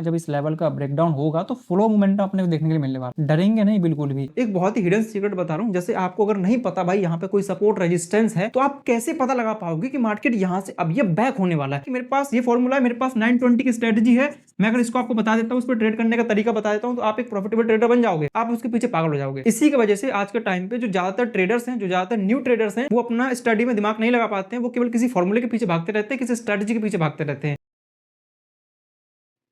जब इस लेवल का ब्रेकडाउन होगा तो फ्लो मोमेंटम अपने को देखने के लिए मिलने वाला, डरेंगे नहीं बिल्कुल भी। एक बहुत ही हिडन सीक्रेट बता रहा हूँ, जैसे आपको अगर नहीं पता भाई यहाँ पे कोई सपोर्ट रेजिस्टेंस है, तो आप कैसे पता लगा पाओगे कि मार्केट यहाँ से अब ये बैक होने वाला है। मेरे पास ये फॉर्मूला है, मेरे पास 920 की स्ट्रेटेजी है, मैं अगर इसको आपको बता देता हूँ, उस पर ट्रेड करने का तरीका बता देता हूँ, तो आप एक प्रॉफिटेबल ट्रेडर बन जाओगे, आप उसके पीछे पागल हो जाओगे। इसी की वजह से आज के टाइम पे जो ज्यादातर ट्रेडर्स हैं, जो ज्यादातर न्यू ट्रेडर्स हैं, वो अपना स्टडी में दिमाग नहीं लगा पाते हैं, वो केवल किसी फॉर्मूले के पीछे भागते रहते हैं, किसी स्ट्रेटेजी के पीछे भागते रहते हैं।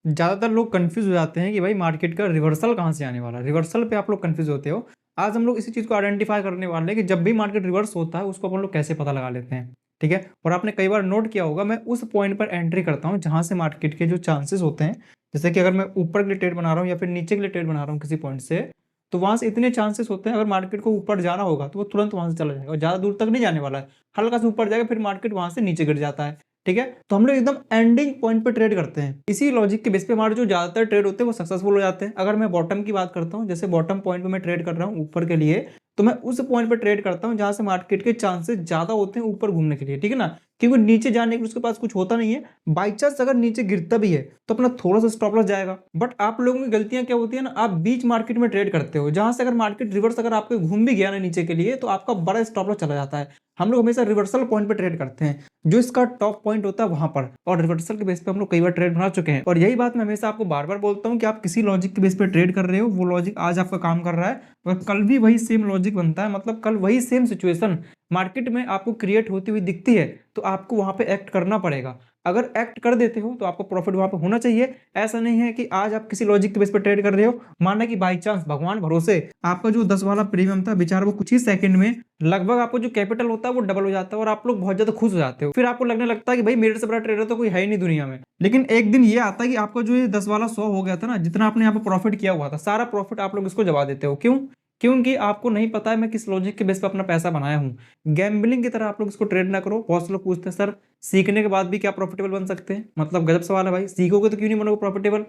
ज़्यादातर लोग कंफ्यूज हो जाते हैं कि भाई मार्केट का रिवर्सल कहाँ से आने वाला है, रिवर्सल पे आप लोग कंफ्यूज होते हो। आज हम लोग इसी चीज़ को आइडेंटिफाई करने वाले हैं कि जब भी मार्केट रिवर्स होता है उसको अपन लोग कैसे पता लगा लेते हैं, ठीक है। और आपने कई बार नोट किया होगा, मैं उस पॉइंट पर एंट्री करता हूँ जहाँ से मार्केट के जो चांसेस होते हैं, जैसे कि अगर मैं ऊपर के लिए ट्रेड बना रहा हूँ या फिर नीचे के लिए ट्रेड बना रहा हूँ किसी पॉइंट से, तो वहाँ से इतने चांसेस होते हैं अगर मार्केट को ऊपर जाना होगा तो वो तुरंत वहाँ से चला जाएगा और ज़्यादा दूर तक नहीं जाने वाला है, हल्का से ऊपर जाएगा फिर मार्केट वहाँ से नीचे गिर जाता है, ठीक है। तो हम लोग एकदम एंडिंग पॉइंट पे ट्रेड करते हैं, इसी लॉजिक के बेस पे हमारे जो ज्यादातर ट्रेड होते हैं वो सक्सेसफुल हो जाते हैं। अगर मैं बॉटम की बात करता हूँ, जैसे बॉटम पॉइंट पे मैं ट्रेड कर रहा हूँ ऊपर के लिए, तो मैं उस पॉइंट पे ट्रेड करता हूँ जहां से मार्केट के चांसेस ज्यादा होते हैं ऊपर घूमने के लिए, ठीक है ना। क्योंकि नीचे जाने के उसके पास कुछ होता नहीं है, बाई चांस अगर नीचे गिरता भी है तो अपना थोड़ा सा स्टॉप लॉस जाएगा। बट आप लोगों की गलतियां क्या होती है ना, आप बीच मार्केट में ट्रेड करते हो, जहां से अगर मार्केट रिवर्स अगर आपके घूम भी गया ना नीचे के लिए, तो आपका बड़ा स्टॉप लॉस चला जाता है। हम लोग हमेशा रिवर्सल पॉइंट पे ट्रेड करते हैं, जो इसका टॉप पॉइंट होता है वहां पर, और रिवर्सल के बेस पे हम लोग कई बार ट्रेड बना चुके हैं। और यही बात मैं हमेशा आपको बार बार बोलता हूँ कि आप किसी लॉजिक के बेस पे ट्रेड कर रहे हो, वो लॉजिक आज आपका काम कर रहा है और कल भी वही सेम लॉजिक बनता है, मतलब कल वही सेम सिचुएशन मार्केट में आपको क्रिएट होती हुई दिखती है, तो आपको वहां पे एक्ट करना पड़ेगा। अगर एक्ट कर देते हो तो आपको प्रॉफिट वहां पे होना चाहिए। ऐसा नहीं है कि आज आप किसी लॉजिक के बेस पे ट्रेड कर रहे हो, माना कि बाई चांस भगवान भरोसे आपका जो 10 वाला प्रीमियम था बेचारा वो कुछ ही सेकंड में लगभग आपको जो कैपिटल होता है वो डबल हो जाता है और आप लोग बहुत ज्यादा खुश हो जाते हो। फिर आपको लगने लगता है कि भाई मेरे से बड़ा ट्रेडर तो कोई है ही नहीं दुनिया में। लेकिन एक दिन ये आता है कि आपका जो ये 10 वाला 100 हो गया था ना, जितना आपने यहाँ पे प्रॉफिट किया हुआ था, सारा प्रॉफिट आप लोग इसको जमा देते हो। क्यों? क्योंकि आपको नहीं पता है मैं किस लॉजिक के बेस पे अपना पैसा बनाया हूँ। गैम्बलिंग की तरह आप लोग इसको ट्रेड ना करो। बहुत से लोग पूछते हैं सर सीखने के बाद भी क्या प्रॉफिटेबल बन सकते हैं, मतलब गजब सवाल है भाई, सीखोगे तो क्यों नहीं बनोगे प्रॉफिटेबल।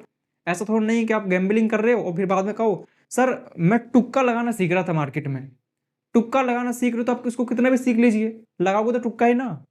ऐसा थोड़ा नहीं है कि आप गैम्बलिंग कर रहे हो और फिर बाद में कहो सर मैं तुक्का लगाना सीख रहा था मार्केट में। तुक्का लगाना सीख रहे हो तो आप इसको कितना भी सीख लीजिए, लगाओगे तो तुक्का ही ना।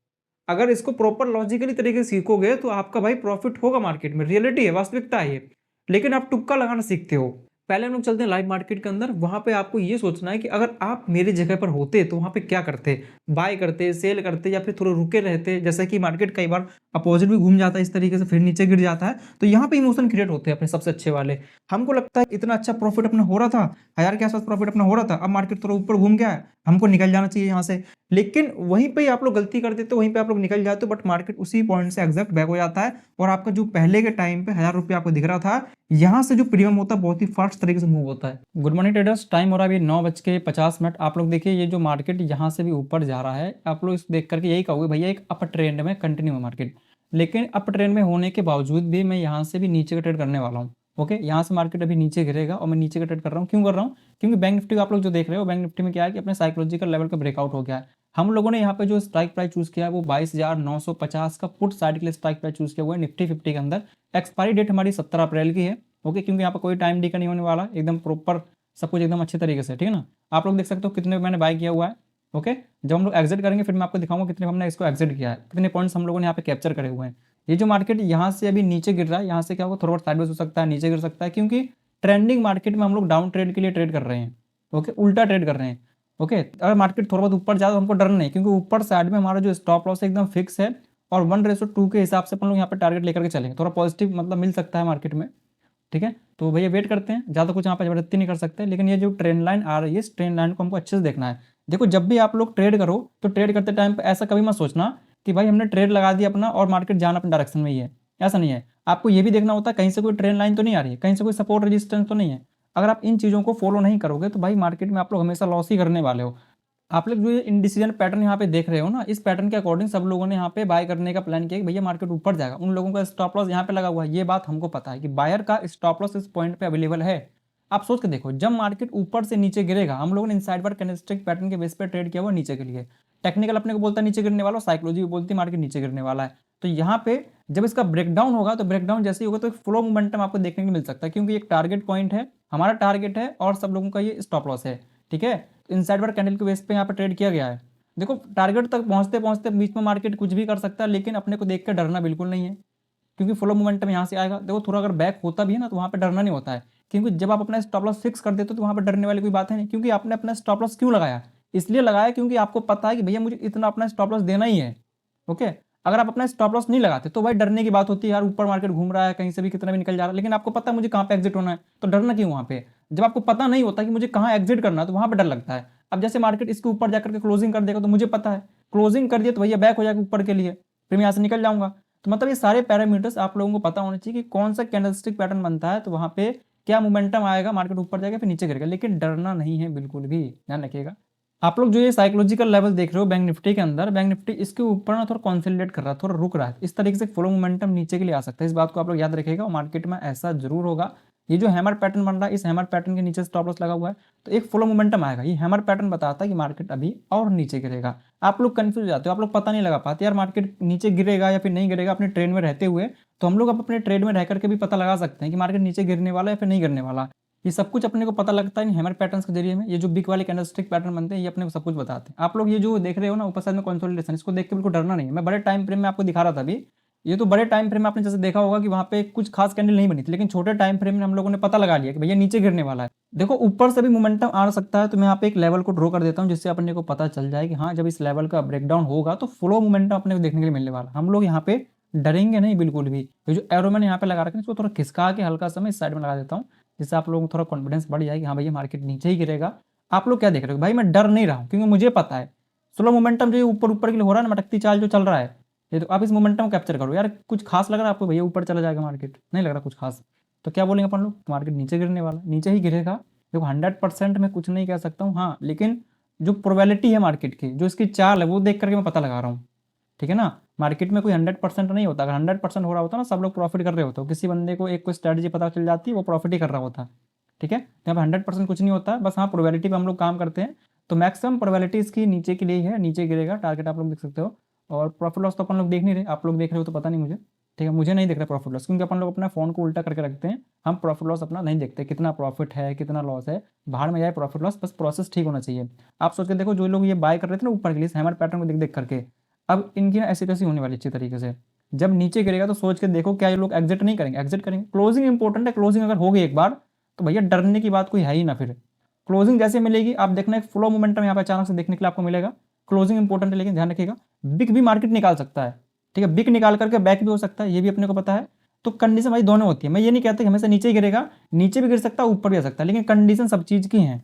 अगर इसको प्रॉपर लॉजिकली तरीके से सीखोगे तो आपका भाई प्रॉफिट होगा मार्केट में, रियलिटी है, वास्तविकता है ये। लेकिन आप तुक्का लगाना सीखते हो। पहले हम लोग चलते हैं लाइव मार्केट के अंदर, वहां पे आपको ये सोचना है कि अगर आप मेरी जगह पर होते तो वहां पे क्या करते, बाय करते, सेल करते, या फिर थोड़ा रुके रहते। जैसे कि मार्केट कई बार अपोजिट भी घूम जाता है इस तरीके से, फिर नीचे गिर जाता है, तो यहाँ पे इमोशन क्रिएट होते हैं अपने सबसे अच्छे वाले। हमको लगता है इतना अच्छा प्रॉफिट अपना हो रहा था, 1000 के आसपास प्रॉफिट अपना हो रहा था, अब मार्केट थोड़ा ऊपर घूम गया है, हमको निकल जाना चाहिए यहाँ से। लेकिन वहीं पे आप लोग गलती कर देते हो, वहीं पे आप लोग निकल जाते हो, बट मार्केट उसी पॉइंट से एग्जैक्ट बैक हो जाता है और आपका जो पहले के टाइम पे 1000 रुपये आपको दिख रहा था, यहाँ से जो प्रीमियम होता है बहुत ही फास्ट तरीके से मूव होता है। गुड मॉर्निंग ट्रेडर्स, टाइम हो रहा है अभी 9:50। आप लोग देखिए ये जो मार्केट यहाँ से भी ऊपर जा रहा है, आप लोग इस देख करके यही कहोगे भैया एक अपर ट्रेंड में कंटिन्यू है मार्केट। लेकिन अपर ट्रेंड में होने के बावजूद भी मैं यहाँ से भी नीचे का ट्रेड करने वाला हूँ। ओके, यहाँ से मार्केट अभी नीचे गिरेगा और मैं नीचे का ट्रेड कर रहा हूँ। क्यों कर रहा हूँ? क्योंकि बैंक निफ्टी आप लोग जो देख रहे हो, बैंक निफ्टी में क्या है कि अपने साइकोलॉजिकल लेवल का ब्रेकआउट हो गया है। हम लोगों ने यहाँ पे जो स्ट्राइक प्राइस चूज किया है वो 22,950 का पुट साइड के लिए स्ट्राइक प्राइस चूज किया हुआ है निफ्टी 50 के अंदर। एक्सपायरी डेट हमारी 17 अप्रैल की है। ओके, क्योंकि यहाँ पर कोई टाइम डिका नहीं होने वाला, एकदम प्रॉपर सब कुछ एकदम अच्छे तरीके से, ठीक है ना। आप लोग देख सकते हो कितने मैंने बाय किया हुआ है। ओके, जब हम लोग एग्जिट करेंगे फिर मैं आपको दिखाऊंगा कितने हमने इसको एग्जिट किया है, कितने पॉइंट्स हम लोगों ने यहाँ पे कैप्चर करे हुए हैं। ये जो मार्केट यहाँ से अभी नीचे गिर रहा है, यहाँ से क्या होगा, थोड़ा बहुत साइडवेज हो सकता है, नीचे गिर सकता है, क्योंकि ट्रेंडिंग मार्केट में हम लोग डाउन ट्रेड के लिए ट्रेड कर रहे हैं। ओके, उल्टा ट्रेड कर रहे हैं। ओके, अगर मार्केट थोड़ा बहुत ऊपर जाए तो हमको डर नहीं, क्योंकि ऊपर साइड में हमारा जो स्टॉप लॉस एकदम फिक्स है और 1:2 के हिसाब से अपन लोग यहाँ पे टारगेट लेकर के चलेंगे, थोड़ा पॉजिटिव मतलब मिल सकता है मार्केट में, ठीक है। तो भैया वेट करते हैं, ज़्यादा कुछ यहाँ पे जबरदस्ती नहीं कर सकते, लेकिन ये जो ट्रेंड लाइन आ रही है इस ट्रेंड लाइन को हमको अच्छे से देखना है। देखो जब भी आप लोग ट्रेड करो तो ट्रेड करते टाइम पे ऐसा कभी मत सोचना कि भाई हमने ट्रेड लगा दिया अपना और मार्केट जाना अपने डायरेक्शन में ही है, ऐसा नहीं है। आपको ये भी देखना होता है कहीं से कोई ट्रेंड लाइन तो नहीं आ रही है, कहीं से कोई सपोर्ट रेजिस्टेंस तो नहीं है। अगर आप इन चीज़ों को फॉलो नहीं करोगे तो भाई मार्केट में आप लोग हमेशा लॉस ही करने वाले हो। आप लोग जो ये इनडिसीजन पैटर्न यहाँ पे देख रहे हो ना, इस पैटर्न के अकॉर्डिंग सब लोगों ने यहाँ पे बाय करने का प्लान किया कि भैया मार्केट ऊपर जाएगा, उन लोगों का स्टॉप लॉस यहाँ पे लगा हुआ है। ये बात हमको पता है कि बायर का स्टॉप लॉस इस पॉइंट पे अवेलेबल है। आप सोच के देखो, जब मार्केट ऊपर से नीचे गिरेगा, हम लोगों ने इनसाइड पर कैंडलस्टिक पैटर्न के बेस पर ट्रेड किया हुआ नीचे के लिए। टेक्निकल अपने को बोलता है नीचे गिरने वाला, साइकोलॉजी भी बोलती है मार्केट नीचे गिरने वाला है। तो यहाँ पे जब इसका ब्रेकडाउन होगा तो ब्रेकडाउन जैसे ही होगा तो एक फ्लो मोमेंटम आपको देखने को मिल सकता है, क्योंकि एक टारगेट पॉइंट है, हमारा टारगेट है और सब लोगों का ये स्टॉप लॉस है, ठीक है। इनसाइड पर कैंडल के बेस पे यहाँ पे ट्रेड किया गया है। देखो टारगेट तक पहुंचते पहुंचते बीच में मार्केट कुछ भी कर सकता है, लेकिन अपने को देख कर डरना बिल्कुल नहीं है, क्योंकि फ्लो मोमेंटम यहाँ से आएगा। देखो थोड़ा अगर बैक होता भी है ना तो वहाँ पे डरना नहीं होता है, क्योंकि जब आप अपना स्टॉप लॉस फिक्स कर देते हो तो वहाँ पे डरने वाली कोई बात है नहीं, क्योंकि आपने अपना स्टॉप लॉस क्यों लगाया, इसलिए लगाया क्योंकि आपको पता है कि भैया मुझे इतना अपना स्टॉप लॉस देना ही है। ओके, अगर आप अपना स्टॉप लॉस नहीं लगाते तो भाई डरने की बात होती है, यार ऊपर मार्केट घूम रहा है कहीं से भी कितना भी निकल जा रहा है, लेकिन आपको पता है मुझे कहाँ पे एग्जिट होना है, तो डरना क्यों वहाँ पे। जब आपको पता नहीं होता कि मुझे कहाँ एग्जिट करना है तो वहाँ पे डर लगता है। अब जैसे मार्केट इसके ऊपर जाकर के क्लोजिंग कर देगा तो मुझे पता है क्लोजिंग कर दिया तो भैया बैक हो जाएगा ऊपर के लिए, फिर मैं यहाँ से निकल जाऊंगा। तो मतलब ये सारे पैरामीटर्स आप लोगों को पता होना चाहिए कि कौन सा कैंडलस्टिक पैटर्न बनता है तो वहाँ पे क्या मोमेंटम आएगा, मार्केट ऊपर जाएगा फिर नीचे गिरेगा, लेकिन डरना नहीं है बिल्कुल भी, ध्यान रखिएगा। आप लोग जो ये साइकोलॉजिकल लेवल देख रहे हो बैंक निफ्टी के अंदर, बैंक निफ्टी इसके ऊपर ना थोड़ा कॉन्सोलिडेट कर रहा है, थोड़ा रुक रहा है, इस तरीके से फ्लो मोमेंटम नीचे के लिए आ सकता है, इस बात को आप लोग याद रखिएगा। और मार्केट में ऐसा जरूर होगा, ये जो हैमर पैटर्न बन रहा है इस हैमर पैटर्न के नीचे स्टॉप लॉस लगा हुआ है तो एक फ्लो मोमेंटम आएगा, ये हैमर पैटर्न बताता है कि मार्केट अभी और नीचे गिरेगा। आप लोग कंफ्यूज हो जाते हो, आप लोग पता नहीं लगा पाते यार मार्केट नीचे गिरेगा या फिर नहीं गिरेगा अपने ट्रेड में रहते हुए। तो हम लोग अपने ट्रेड में रह करके भी पता लगा सकते हैं कि मार्केट नीचे गिरने वाला है या फिर नहीं गिरने वाला। ये सब कुछ अपने को पता लगता है हैमर पैटर्न्स के जरिए में, ये जो बिग वाले कैंडलस्टिक पैटर्न बनते हैं ये अपने को सब कुछ बताते हैं। आप लोग ये जो देख रहे हो ना ऊपर साइड में कंसोलिडेशन, इसको देख के बिल्कुल डरना नहीं है। मैं बड़े टाइम फ्रेम में आपको दिखा रहा था अभी, ये तो बड़े टाइम फ्रेम में आपने जैसे देखा होगा कि वहाँ पे कुछ खास कैंडल नहीं बनी थी, लेकिन छोटे टाइम फ्रेम में हम लोगों ने पता लगा लिया कि भैया नीचे गिरने वाला है। देखो ऊपर से भी मोमेंटम आ सकता है, तो मैं यहाँ पे एक लेवल को ड्रॉ कर देता हूँ जिससे अपने को पता चल जाए कि हाँ जब इस लेवल का ब्रेकडाउन होगा तो फ्लो मोमेंटम अपने को देखने के लिए मिलने वाला। हम लोग यहाँ पे डरेंगे नहीं बिल्कुल भी। ये जो एरो मैंने यहाँ पे लगा रखा है इसको थोड़ा खिसका के हल्का सा मैं इस साइड में लगा देता हूँ, जिससे आप लोगों को थोड़ा कॉन्फिडेंस बढ़ जाएगी, हाँ भैया मार्केट नीचे ही गिरेगा। आप लोग क्या देख रहे हो भाई, मैं डर नहीं रहा हूँ क्योंकि मुझे पता है स्लो मोमेंटम जो ऊपर ऊपर के लिए हो रहा है ना, मटकती चाल जो चल रहा है, ये तो आप इस मोमेंटम को कैप्चर करो। यार कुछ खास लग रहा है आपको भैया ऊपर चला जाएगा मार्केट, नहीं लग रहा कुछ खास, तो क्या बोलेंगे अपन लोग, मार्केट नीचे गिरने वाला, नीचे ही गिरेगा। देखो 100% मैं कुछ नहीं कह सकता हूँ, हाँ लेकिन जो प्रोबेबिलिटी है मार्केट की, जो इसकी चाल है वो देख करके मैं पता लगा रहा हूँ, ठीक है ना। मार्केट में कोई 100% नहीं होता, अगर 100% हो रहा होता ना सब लोग प्रॉफिट कर रहे होते, किसी बंदे को एक कोई स्ट्रैटेजी पता चल जाती है वो प्रॉफिट ही कर रहा होता, ठीक है। यहाँ पे 100% कुछ नहीं होता, बस हाँ प्रोबेबिलिटी पे हम लोग काम करते हैं। तो मैक्सिमम प्रोबेबिलिटी इसकी नीचे के लिए ही है, नीचे गिरेगा, टारगेट आप लोग देख सकते हो। और प्रॉफिट लॉस तो अपन लोग देख नहीं रहे, आप लोग देख रहे हो तो पता नहीं मुझे, ठीक है, मुझे नहीं दिख रहा प्रॉफिट लॉस, क्योंकि अपन लोग अपना फोन को उल्टा करके रखते हैं, हम प्रॉफिट लॉस अपना नहीं देखते, कितना प्रॉफिट है कितना लॉस है, बाहर में जाए प्रॉफिट लॉस, बस प्रोसेस ठीक होना चाहिए। आप सोच के देखो जो लोग ये बाय कर रहे थे ना ऊपर के लिए हैमर पैटर्न को देख देख करके, अब इनकी ना ऐसी तैसी होने वाली अच्छी तरीके से। जब नीचे गिरेगा तो सोच के देखो क्या ये लोग एग्जिट नहीं करेंगे, एग्जिट करेंगे। क्लोजिंग इंपॉर्टेंट है, क्लोजिंग अगर हो गई एक बार तो भैया डरने की बात कोई है ही ना। फिर क्लोजिंग जैसे मिलेगी आप देखना एक फ्लो मोमेंटम यहाँ पे अचानक से देखने के लिए आपको मिलेगा। क्लोजिंग इंपॉर्टेंट है, लेकिन ध्यान रखिएगा बिग भी मार्केट निकाल सकता है, ठीक है, बिग निकाल करके बैक भी हो सकता है, ये भी अपने को पता है। तो कंडीशन भाई दोनों होती है, मैं ये नहीं कहता कि हमेशा नीचे ही गिरेगा, नीचे भी गिर सकता है ऊपर भी आ सकता है, लेकिन कंडीशन सब चीज़ की है,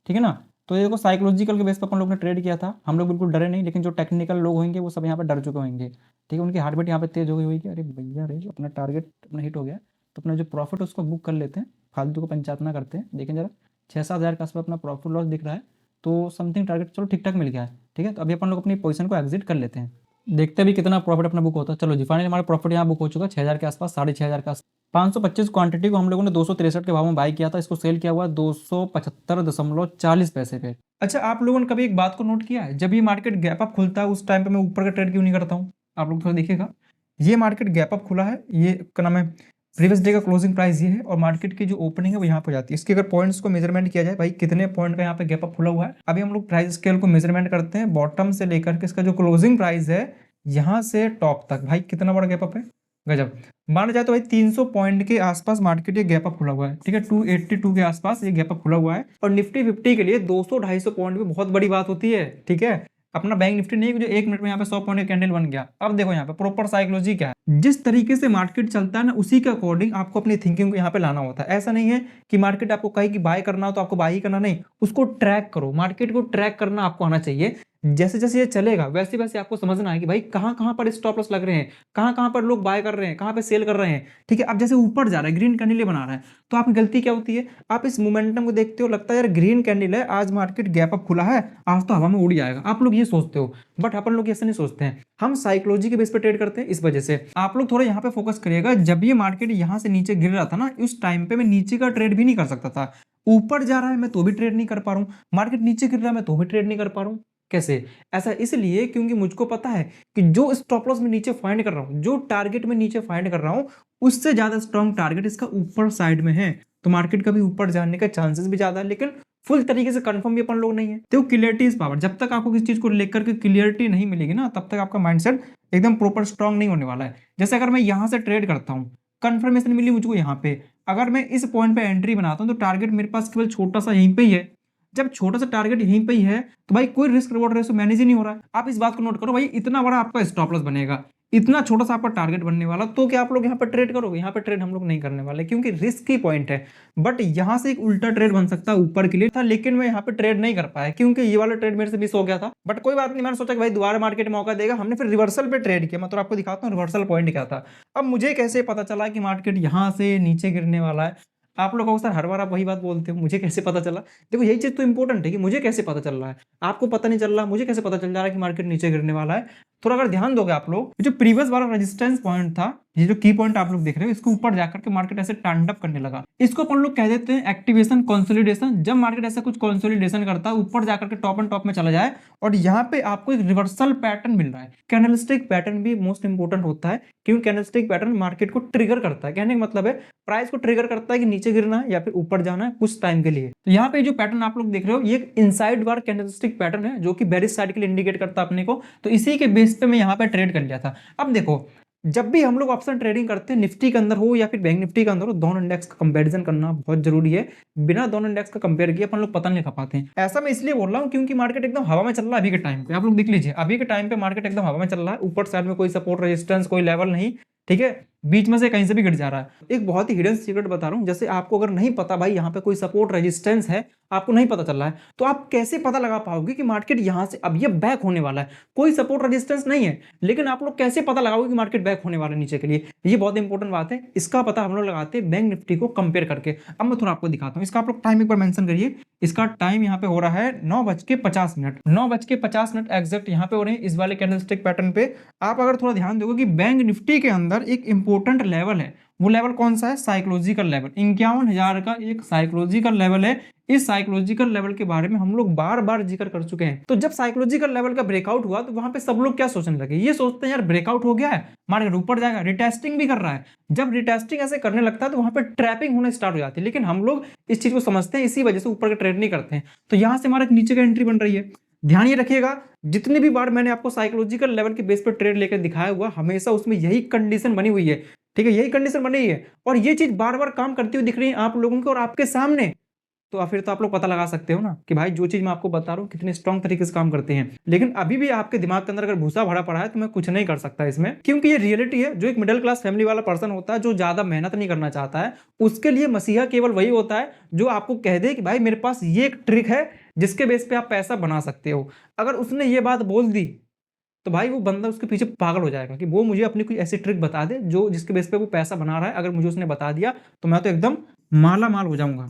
ठीक है ना। तो ये देखो साइकोलॉजिकल के बेस पर अपन लोग ने ट्रेड किया था, हम लोग बिल्कुल डरे नहीं, लेकिन जो टेक्निकल लोग होंगे वो सब यहाँ पर डर चुके होंगे, ठीक है, उनकी हार्ट बीट यहाँ पे तेज हो गई होगी, अरे भैया रे अपना टारगेट अपना हिट हो गया, तो अपना जो प्रॉफिट उसको बुक कर लेते हैं, फालतू को पंचायत ना करते हैं। देखें जरा 6-7 हज़ार के आसपास अपना प्रॉफिट लॉस दिख रहा है, तो समथिंग टारगेट चलो ठीक ठाक मिल गया है, ठीक है। तो अभी अपन लोग अपनी पोजीशन को एग्जिट कर लेते हैं, देखते भी कितना प्रॉफिट अपना बुक होता है। चलो जी फाइनली हमारा प्रॉफिट यहाँ बुक हो चुका है 6,000 के आसपास, 6,500 के आसपास। 525 क्वांटिटी को हम लोगों ने 263 के भाव में बाय किया था, इसको सेल किया हुआ 275.40 पैसे पे। अच्छा आप लोगों ने कभी एक बात को नोट किया है, जब ये मार्केट गैप अप खुलता है उस टाइम पे मैं ऊपर का ट्रेड क्यों नहीं करता हूँ। आप लोग थोड़ा देखिएगा, ये मार्केट गैप अप खुला है, ये क्या नाम है, प्रीवियस डे का क्लोजिंग प्राइस ये है, और मार्केट की जो ओपनिंग है वो यहाँ पे जाती है। इसके अगर पॉइंट्स को मेजरमेंट किया जाए भाई कितने पॉइंट का यहाँ पे गैप अप खुला हुआ है, अभी हम लोग प्राइस स्केल को मेजरमेंट करते हैं, बॉटम से लेकर के इसका जो क्लोजिंग प्राइस है यहाँ से टॉप तक, भाई कितना बड़ा गैप अप है, गजब। माना जाए तो भाई 300 पॉइंट के आसपास मार्केट ये गैप अप खुला हुआ है, ठीक है, 282 के आसपास ये गैप अप खुला हुआ है। और निफ्टी 50 के लिए 200-250 पॉइंट भी बहुत बड़ी बात होती है, ठीक है। अपना बैंक निफ्टी नहीं जो 1 मिनट में यहाँ पे 100 पॉइंट का कैंडल बन गया। अब देखो यहाँ पे प्रॉपर साइकोलॉजी क्या है, जिस तरीके से मार्केट चलता है ना उसी के अकॉर्डिंग आपको अपनी थिंकिंग को यहाँ पे लाना होता है। ऐसा नहीं है कि मार्केट आपको कहे कि बाय करना हो तो आपको बाय ही करना, नहीं, उसको ट्रैक करो, मार्केट को ट्रैक करना आपको आना चाहिए। जैसे जैसे ये चलेगा वैसे वैसे आपको समझना है कि भाई कहाँ कहाँ पर स्टॉप लॉस लग रहे हैं, कहाँ कहाँ पर लोग बाय कर रहे हैं, कहाँ पे सेल कर रहे हैं, ठीक है। अब जैसे ऊपर जा रहा है ग्रीन कैंडल बना रहा है तो आपकी गलती क्या होती है, आप इस मोमेंटम को देखते हो, लगता है यार ग्रीन कैंडल है, आज मार्केट गैप अप खुला है, आज तो हवा में उड़ जाएगा, आप लोग ये सोचते हो। बट अपन लोग ऐसे नहीं सोचते हैं, हम साइकोलॉजी के बेस पर ट्रेड करते हैं। इस वजह से आप लोग थोड़ा यहाँ पे फोकस करिएगा, जब ये मार्केट यहाँ से नीचे गिर रहा था ना उस टाइम पे मैं नीचे का ट्रेड भी नहीं कर सकता था। ऊपर जा रहा है मैं तो भी ट्रेड नहीं कर पा रहा हूँ, मार्केट नीचे गिर रहा है मैं तो भी ट्रेड नहीं कर पा रहा हूँ। कैसे? ऐसा इसलिए क्योंकि मुझको पता है कि जो स्टॉप लॉस में नीचे फाइंड कर रहा हूँ, जो टारगेट में नीचे फाइंड कर रहा हूँ, उससे ज्यादा स्ट्रॉन्ग टारगेट इसका ऊपर साइड में है, तो मार्केट का भी ऊपर जाने का चांसेस भी ज्यादा है। लेकिन फुल तरीके से कंफर्म भी अपन लोग नहीं है। तो क्लियरिटी इज पावर, जब तक आपको किसी चीज को लेकर के क्लियरिटी नहीं मिलेगी ना, तब तक आपका माइंडसेट एकदम प्रॉपर स्ट्रांग नहीं होने वाला है। जैसे अगर मैं यहाँ से ट्रेड करता हूँ, कंफर्मेशन मिली मुझको यहाँ पे, अगर मैं इस पॉइंट पे एंट्री बनाता हूँ तो टारगेट मेरे पास केवल छोटा सा यहीं पे ही है। जब छोटा सा टारगेट यहीं पे ही है तो भाई कोई रिस्क रिवॉर्ड रेशो मैनेज ही नहीं हो रहा है। आप इस बात को नोट करो भाई, इतना बड़ा आपका स्टॉप लॉस बनेगा, इतना छोटा सा आपका टारगेट बनने वाला, तो क्या आप लोग यहाँ पर ट्रेड करोगे? यहाँ पे ट्रेड हम लोग नहीं करने वाले, क्योंकि रिस्क की पॉइंट है। बट यहाँ से एक उल्टा ट्रेड बन सकता है ऊपर के लिए था, लेकिन मैं यहाँ पे ट्रेड नहीं कर पाया क्योंकि ये वाला ट्रेड मेरे से मिस हो गया था। बट कोई बात नहीं, मैंने सोचा कि भाई दोबारा मार्केट मौका देगा, हमने फिर रिवर्सल पे ट्रेड किया। मैं तो आपको दिखाता हूँ रिवर्सल पॉइंट क्या था। अब मुझे कैसे पता चला कि मार्केट यहाँ से नीचे गिरने वाला है? आप लोग अक्सर हर बार आप वही बात बोलते हो, मुझे कैसे पता चला? देखो यही चीज तो इंपॉर्टेंट है कि मुझे कैसे पता चल रहा है, आपको पता नहीं चल रहा, मुझे कैसे पता चल जा रहा है कि मार्केट नीचे गिरने वाला है। थोड़ा अगर ध्यान दोगे आप लोग, जो प्रीवियस वाला रेजिस्टेंस पॉइंट था, ये जो की पॉइंट आप लोग देख रहे हो, इसके ऊपर जाकर के मार्केट ऐसे स्टैंड अप करने लगा। इसको अपन लोग कह देते हैं एक्टिवेशन कंसोलिडेशन। जब मार्केट ऐसा कुछ कंसोलिडेशन करता है, ऊपर जाकर के टॉप एंड टॉप में चला जाए और यहाँ पे आपको एक रिवर्सल पैटर्न मिल रहा है। कैंडलस्टिक पैटर्न भी मोस्ट इंपोर्टेंट होता है, क्योंकि कैंडलस्टिक पैटर्न मार्केट को ट्रिगर करता है। कहने का मतलब है प्राइस को ट्रिगर करता है कि नीचे गिरना है या फिर ऊपर जाना है कुछ टाइम के लिए। तो यहाँ पे जो पैटर्न आप लोग देख रहे हो, ये एक इनसाइड बार कैंडलस्टिक पैटर्न है जो कि बेरिश साइड के लिए इंडिकेट करता है अपने को। तो इसी के बेस पे मैं यहाँ पे ट्रेड कर लिया था। अब देखो, जब भी हम लोग ऑप्शन ट्रेडिंग करते हैं, निफ्टी के अंदर हो या फिर बैंक निफ्टी के अंदर हो, दोनों इंडेक्स का कंपैरिजन करना बहुत जरूरी है। बिना दोनों इंडेक्स का कंपेयर किए अपन लोग पता नहीं लगा पाते हैं। ऐसा मैं इसलिए बोल रहा हूँ क्योंकि मार्केट एकदम हवा में चल रहा है अभी के टाइम पे। आप लोग देख लीजिए, अभी के टाइम पे मार्केट एकदम हवा में चल रहा है, ऊपर साइड में कोई सपोर्ट रेजिस्टेंस कोई लेवल नहीं, ठीक है, बीच में से कहीं से भी गिर जा रहा है। एक बहुत ही हिडन सीक्रेट बता रहा हूँ, जैसे आपको अगर नहीं पता भाई यहाँ पे कोई सपोर्ट रेजिस्टेंस है, आपको नहीं पता चल रहा है, तो आप कैसे पता लगा पाओगे कि मार्केट यहाँ से अब ये बैक होने वाला है? कोई सपोर्ट रेजिस्टेंस नहीं है, लेकिन आप लोग कैसे पता लगाओगे कि मार्केट बैक होने वाला है नीचे के लिए? ये बहुत इंपॉर्टेंट बात है। इसका पता हम लोग लगाते हैं बैंक निफ्टी को कंपेयर करके। अब मैं थोड़ा आपको दिखाता हूँ, इसका आप लोग टाइम एक बार मेंशन करिए। इसका टाइम यहाँ पे हो रहा है 9:50, 9:50 एग्जैक्ट यहाँ पे हो रहे हैं इस वाले कैंडलस्टिक पैटर्न पे। आप अगर थोड़ा ध्यान दोगे कि बैंक निफ्टी के अंदर एक इंपॉर्टेंट लेवल है, वो लेवल कौन सा है? Psychological level. 51,000 का एक साइकोलॉजिकल लेवल है। इस साइकोलॉजिकल लेवल के बारे में हम लोग बार बार जिक्र कर चुके हैं। तो जब साइकोलॉजिकल लेवल का ब्रेकआउट हुआ तो वहां पे सब लोग क्या सोचने लगे? ये सोचते हैं यार ब्रेकआउट हो गया है, मार्केट ऊपर जाएगा, रिटेस्टिंग भी कर रहा है। जब रिटेस्टिंग ऐसे करने लगता है तो वहां पे ट्रैपिंग होने स्टार्ट हो जाती है, लेकिन हम लोग इस चीज को समझते हैं, इसी वजह से ऊपर का ट्रेड नहीं करते हैं। तो यहां से हमारा नीचे का एंट्री बन रही है। ध्यान ये रखिएगा, जितनी भी बार मैंने आपको साइकोलॉजिकल लेवल के बेस पर ट्रेड लेकर दिखाया हुआ, हमेशा उसमें यही कंडीशन बनी हुई है, ठीक है, यही कंडीशन बनी हुई है। और ये चीज बार बार काम करती हुई दिख रही है आप लोगों को और आपके सामने। तो फिर तो आप लोग पता लगा सकते हो ना कि भाई जो चीज मैं आपको बता रहा हूँ कितने स्ट्रॉन्ग तरीके से काम करते हैं। लेकिन अभी भी आपके दिमाग के अंदर अगर भूसा भरा पड़ा है तो मैं कुछ नहीं कर सकता इसमें, क्योंकि ये रियलिटी है। जो एक मिडिल क्लास फैमिली वाला पर्सन होता है, जो ज्यादा मेहनत नहीं करना चाहता है, उसके लिए मसीहा केवल वही होता है जो आपको कह दे कि भाई मेरे पास ये एक ट्रिक है जिसके बेस पे आप पैसा बना सकते हो। अगर उसने ये बात बोल दी तो भाई वो बंदा उसके पीछे पागल हो जाएगा कि वो मुझे अपनी कोई ऐसी ट्रिक बता दे जो जिसके बेस पे वो पैसा बना रहा है। अगर मुझे उसने बता दिया तो मैं तो एकदम माला माल हो जाऊंगा।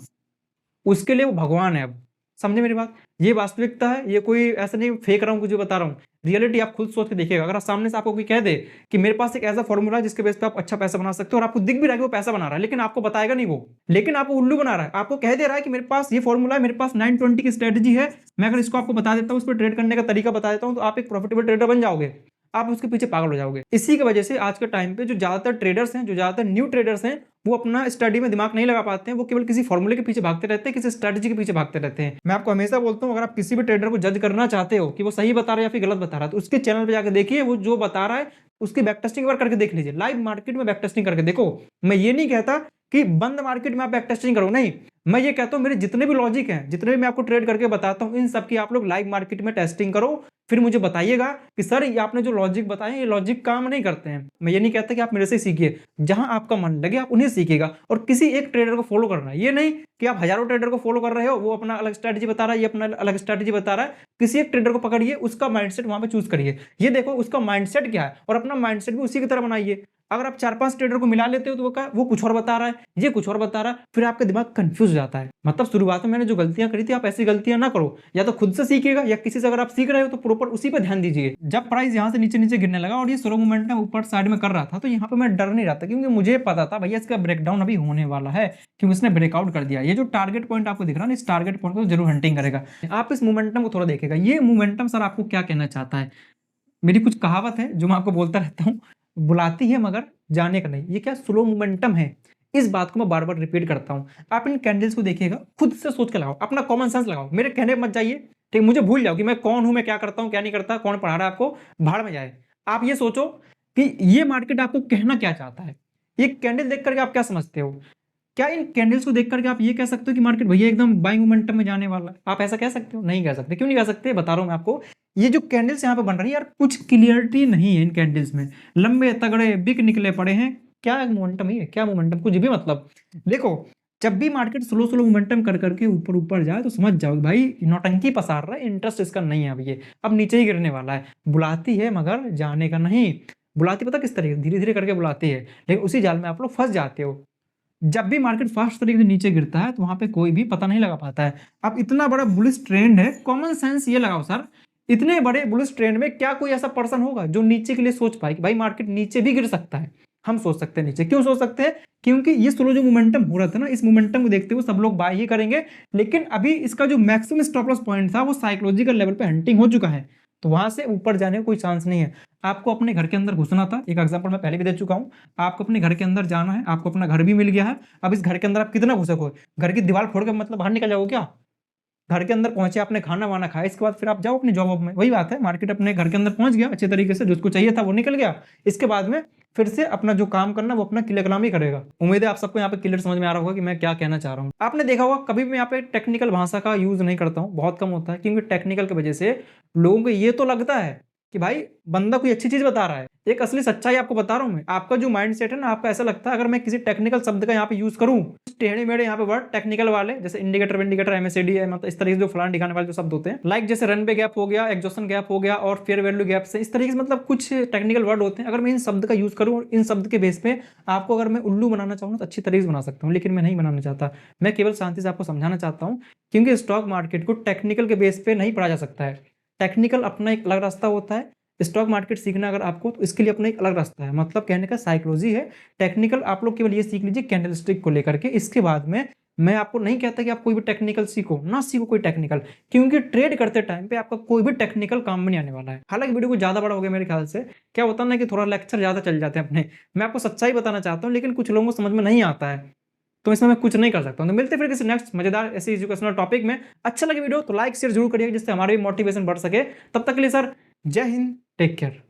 उसके लिए वो भगवान है। अब समझे मेरी बात? ये वास्तविकता है, ये कोई ऐसा नहीं फेक रहा हूँ कुछ बता रहा हूँ। रियलिटी आप खुद सोच के देखिएगा। अगर सामने से आपको कोई कह दे कि मेरे पास एक ऐसा फॉर्मूला है जिसके बेस पे आप अच्छा पैसा बना सकते हो, और आपको दिख भी रहा है कि वो पैसा बना रहा है, लेकिन आपको बताएगा नहीं वो, लेकिन आपको उल्लू बना रहा है। आपको कह दे रहा है कि मेरे पास ये फॉर्मूला है, मेरे पास 920 की स्ट्रेटजी है, मैं अगर इसको आपको बता देता हूँ, उस पर ट्रेड करने का तरीका बता देता हूँ, तो आप एक प्रॉफिटेबल ट्रेडर बन जाओगे। आप उसके पीछे पागल हो जाओगे। इसी की वजह से आज के टाइम पे जो ज्यादातर ट्रेडर्स हैं, जो ज्यादातर न्यू ट्रेडर्स हैं, वो अपना स्टडी में दिमाग नहीं लगा पाते हैं। वो केवल किसी फॉर्मूले के पीछे भागते रहते हैं, किसी स्ट्रेटजी के पीछे भागते रहते हैं। मैं आपको हमेशा बोलता हूँ, अगर आप किसी भी ट्रेडर को जज करना चाहते हो कि वो सही बता रहा है या फिर गलत बता रहा है, तो उसके चैनल पे जाकर देखिए, वो जो बता रहा है उसकी बैक टेस्टिंग एक बार करके देख लीजिए। लाइव मार्केट में बैक टेस्टिंग करके देखो। मैं ये नहीं कहता कि बंद मार्केट में आप बैक टेस्टिंग करो, नहीं, मैं ये कहता हूं मेरे जितने भी लॉजिक हैं, जितने भी मैं आपको ट्रेड करके बताता हूं, इन सब की आप लोग लाइव मार्केट में टेस्टिंग करो। फिर मुझे बताइएगा कि सर ये आपने जो लॉजिक बताए, ये लॉजिक काम नहीं करते हैं। मैं ये नहीं कहता कि आप मेरे से सीखिए, जहां आपका मन लगे आप उन्हें सीखिएगा, और किसी एक ट्रेडर को फॉलो करना है। ये नहीं कि आप हजारों ट्रेडर को फॉलो कर रहे हो, वो अपना अलग स्ट्रेटजी बता रहा है, ये अपना अलग स्ट्रेटजी बता रहा है। किसी एक ट्रेडर को पकड़िए, उसका माइंडसेट वहां पे चूज करिए, ये देखो उसका माइंडसेट क्या है, और अपना माइंडसेट भी उसी की तरह बनाइए। अगर आप 4-5 ट्रेडर को मिला लेते हो तो वो कुछ और बता रहा है, ये कुछ और बता रहा है, फिर आपका दिमाग कंफ्यूज हो जाता है। मतलब शुरुआत में मैंने जो गलतियां करी थी, आप ऐसी गलतियां ना करो। या तो खुद से सीखिएगा, या किसी से अगर आप सीख रहे हो तो प्रॉपर उसी पर ध्यान दीजिए। जब प्राइस यहाँ से नीचे नीचे गिरने लगा और ये स्लो मूवमेंट में ऊपर साइड में कर रहा था, तो यहाँ पे मैं डर नहीं रहा था, क्योंकि मुझे पता था भैया इसका ब्रेकडाउन अभी होने वाला है, क्योंकि इसने ब्रेकआउट कर दिया। ये जो टारगेट पॉइंट आपको दिख रहा है, इस टारगेट पॉइंट को जरूर हंटिंग करेगा। आप इस मोमेंटम को थोड़ा देखेगा। ये मोमेंटम सर आपको क्या कहना चाहता है? मेरी कुछ कहावत है जो मैं आपको बोलता रहता हूँ, बुलाती है मगर जाने का नहीं। ये क्या स्लो मोमेंटम है, इस बात को मैं बार बार रिपीट करता हूँ। आप इन कैंडल्स को देखिएगा, खुद से सोच के लगाओ, अपना कॉमन सेंस लगाओ, मेरे कहने पे मत जाइए, ठीक, मुझे भूल जाओ कि मैं कौन हूँ, मैं क्या करता हूँ क्या नहीं करता, कौन पढ़ा रहा है आपको, भाड़ में जाए। आप ये सोचो कि ये मार्केट आपको कहना क्या चाहता है, ये कैंडल देख करके आप क्या समझते हो। क्या इन कैंडल्स को देख करके आप ये कह सकते हो कि मार्केट भैया एकदम बाइंग मोमेंटम में जाने वाला है? आप ऐसा कह सकते हो? नहीं कह सकते। क्यों नहीं कह सकते, बता रहा हूं मैं आपको। ये जो कैंडल्स यहाँ पे बन रही है यार, कुछ क्लियरिटी नहीं है इन कैंडल्स में, लंबे तगड़े बिग निकले पड़े हैं, क्या मोमेंटम है, क्या मोमेंटम, कुछ भी मतलब। देखो, जब भी मार्केट स्लो स्लो मोमेंटम कर करके ऊपर ऊपर जाए तो समझ जाओ भाई नौटंकी पसार रहा है, इंटरेस्ट इसका नहीं है। अब ये अब नीचे ही गिरने वाला है, बुलाती है मगर जाने का नहीं। बुलाती पता किस तरीके, धीरे धीरे करके बुलाती है, लेकिन उसी जाल में आप लोग फंस जाते हो। जब भी मार्केट फास्ट तरीके से नीचे गिरता है तो वहां पे कोई भी पता नहीं लगा पाता है। अब इतना बड़ा बुलिश ट्रेंड है, कॉमन सेंस ये लगाओ सर, इतने बड़े बुलिश ट्रेंड में क्या कोई ऐसा पर्सन होगा जो नीचे के लिए सोच पाए कि भाई मार्केट नीचे भी गिर सकता है। हम सोच सकते हैं नीचे, क्यों सोच सकते हैं, क्योंकि ये स्लो जो मोमेंटम हो रहा था ना, इस मोमेंटम को देखते हुए सब लोग बाय ही करेंगे। लेकिन अभी इसका जो मैक्सिमम स्टॉप लॉस पॉइंट था वो साइकोलॉजिकल लेवल पे हंटिंग हो चुका है, तो वहां से ऊपर जाने का कोई चांस नहीं है। आपको अपने घर के अंदर घुसना था, एक एग्जांपल मैं पहले भी दे चुका हूं। आपको अपने घर के अंदर जाना है, आपको अपना घर भी मिल गया है। अब इस घर के अंदर आप कितना घुसोगे, घर की दीवार फोड़ के मतलब बाहर निकल जाओगे क्या? घर के अंदर पहुंचे, आपने खाना वाना खाया, इसके बाद फिर आप जाओ अपनी जॉब में। वही बात है, मार्केट अपने घर के अंदर पहुंच गया अच्छे तरीके से, जिसको चाहिए था वो निकल गया। इसके बाद में फिर से अपना जो काम करना वो अपना क्लियर कलाम ही करेगा। उम्मीद है आप सबको यहाँ पे क्लियर समझ में आ रहा होगा कि मैं क्या कहना चाह रहा हूँ। आपने देखा होगा कभी भी मैं यहाँ पे टेक्निकल भाषा का यूज नहीं करता हूँ, बहुत कम होता है, क्योंकि टेक्निकल की वजह से लोगों को ये तो लगता है कि भाई बंदा कोई अच्छी चीज बता रहा है। एक असली सच्चाई आपको बता रहा हूं मैं, आपका जो माइंडसेट है ना, आपका ऐसा लगता है अगर मैं किसी टेक्निकल शब्द का यहाँ पे यूज करूं, टेढ़े मेढ़े यहाँ पे वर्ड टेक्निकल वाले, जैसे इंडिकेटर विंडिकेटर एमएससीडी है, मतलब इस तरीके से जो फलान दिखाने वाले जो शब्द होते हैं, लाइक जैसे रनवे गैप हो गया, एग्जॉशन गैप हो गया और फेयर वैल्यू गैप से, इस तरीके से मतलब कुछ टेक्निकल वर्ड होते हैं। अगर मैं इन शब्द का यूज करूं, इन शब्द के बेस पे आपको अगर मैं उल्लू बनाना चाहूँ तो अच्छी तरीके से बना सकता हूँ, लेकिन मैं नहीं बनाना चाहता। मैं केवल शांति से आपको समझाना चाहता हूँ, क्योंकि स्टॉक मार्केट को टेक्निकल के बेस पे नहीं पढ़ा जा सकता है। टेक्निकल अपना एक अलग रास्ता होता है, स्टॉक मार्केट सीखना अगर आपको, तो इसके लिए अपना एक अलग रास्ता है। मतलब कहने का साइकोलॉजी है। टेक्निकल आप लोग केवल ये सीख लीजिए कैंडलस्टिक को लेकर के, इसके बाद में मैं आपको नहीं कहता कि आप कोई भी टेक्निकल सीखो, ना सीखो कोई टेक्निकल, क्योंकि ट्रेड करते टाइम पे आपका कोई भी टेक्निकल काम में नहीं आने वाला है। हालांकि वीडियो को ज्यादा बड़ा हो गया मेरे ख्याल से, क्या होता है ना कि थोड़ा लेक्चर ज्यादा चल जाते हैं अपने। मैं आपको सच्चाई बताना चाहता हूँ, लेकिन कुछ लोगों को समझ में नहीं आता है, तो इसमें मैं कुछ नहीं कर सकता हूँ। तो मिलते फिर किसी नेक्स्ट मजेदार ऐसे एजुकेशनल टॉपिक में। अच्छा लगे वीडियो तो लाइक शेयर जरूर करिएगा, जिससे हमारे भी मोटिवेशन बढ़ सके। तब तक के लिए सर जय हिंद, टेक केयर।